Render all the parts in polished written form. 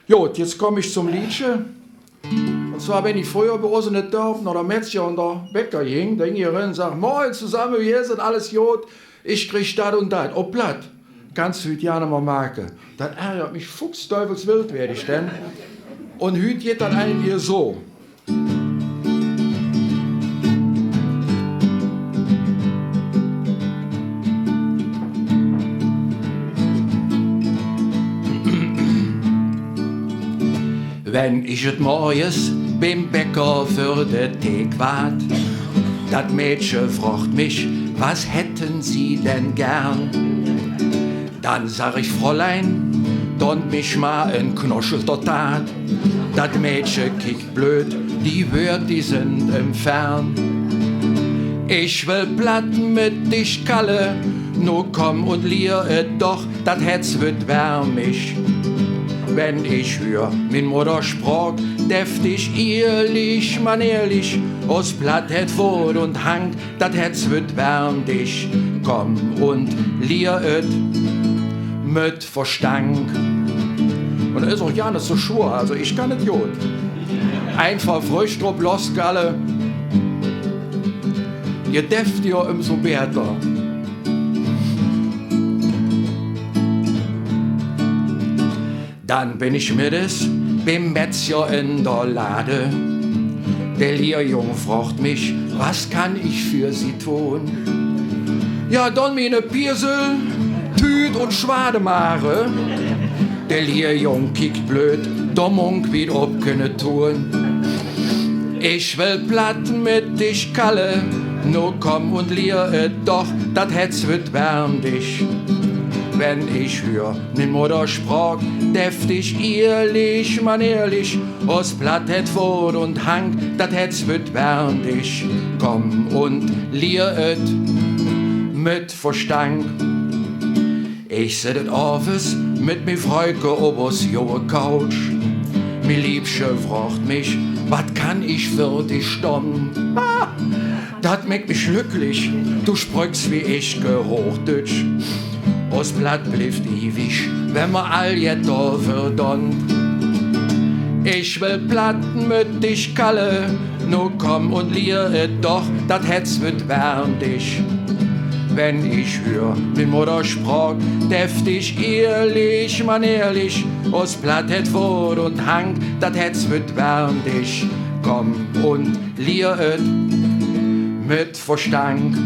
Gut, jetzt komme ich zum Liedchen. Und zwar, wenn ich früher bei uns in den Dörfern oder Metzger und der Bäcker ging, da ging ich rein und sag, moin zusammen, wie ist das, alles gut, ich krieg das und das. Oh, platt, kannst du heute ja nicht mehr merken. Das ärgert mich fuchsteufelswild, werde ich denn. Und heute geht dann eigentlich so. Wenn ich et morgens beim Bäcker für den Teig wart, dat Mädchen fragt mich, was hätten Sie denn gern? Dann sag ich, Fräulein, donnt mich mal ein Knoschelter Tat. Dat Mädchen kickt blöd, die Wörter, die sind entfernt. Ich will platten mit dich, Kalle, no komm und lier et doch, dat Hetz wird wärmig. Wenn ich hör min Mutter sprach, deftig, ehrlich, manierlich, aus Blatt het Wort und Hang, dat Hetz wird wärm dich. Komm und lier et mit Verstand. Und das ist auch ja nicht so schwer, also ich kann nicht gut. Einfach frisch drauf losgalle, je deftiger umso besser. Dann bin ich mittags beim Metzger in der Lade. Der Lehrjung fragt mich, was kann ich für Sie tun? Ja, dann meine Pirsel, Tüt und Schwademare. Der Lehrjung kickt blöd, der Munk wie ob können tun. Ich will platten mit dich, Kalle, no komm und lier doch, dat Hetz wird wärm dich. Wenn ich hör min Mutter sprach, deftig, ehrlich, manierlich, aus Blatt het Wort und Hang, dat Hetz wird wärm dich. Komm und lier et mit Verstand. Ich sittet ofes mit mi Freuke obers johe Couch. Mi Liebsche fragt mich, wat kann ich für dich stommen? Ah, dat macht mich glücklich, du sprichst wie ich Hochdeutsch. Aus Blatt bleibt ewig, wenn wir all jet da verdonnt. Ich will platten mit dich, Kalle, no komm und lier et doch, dat Hetz wird wärm dich. Wenn ich hör min Mutter sprach, deftig, ehrlich, manierlich, aus Blatt het Wort und Hang, dat Hetz wird wärm dich. Komm und lier et mit Verstand.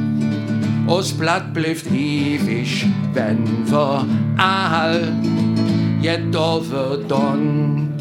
Aus Blatt bleibt ewig, wenn wir all jet da verdonnt.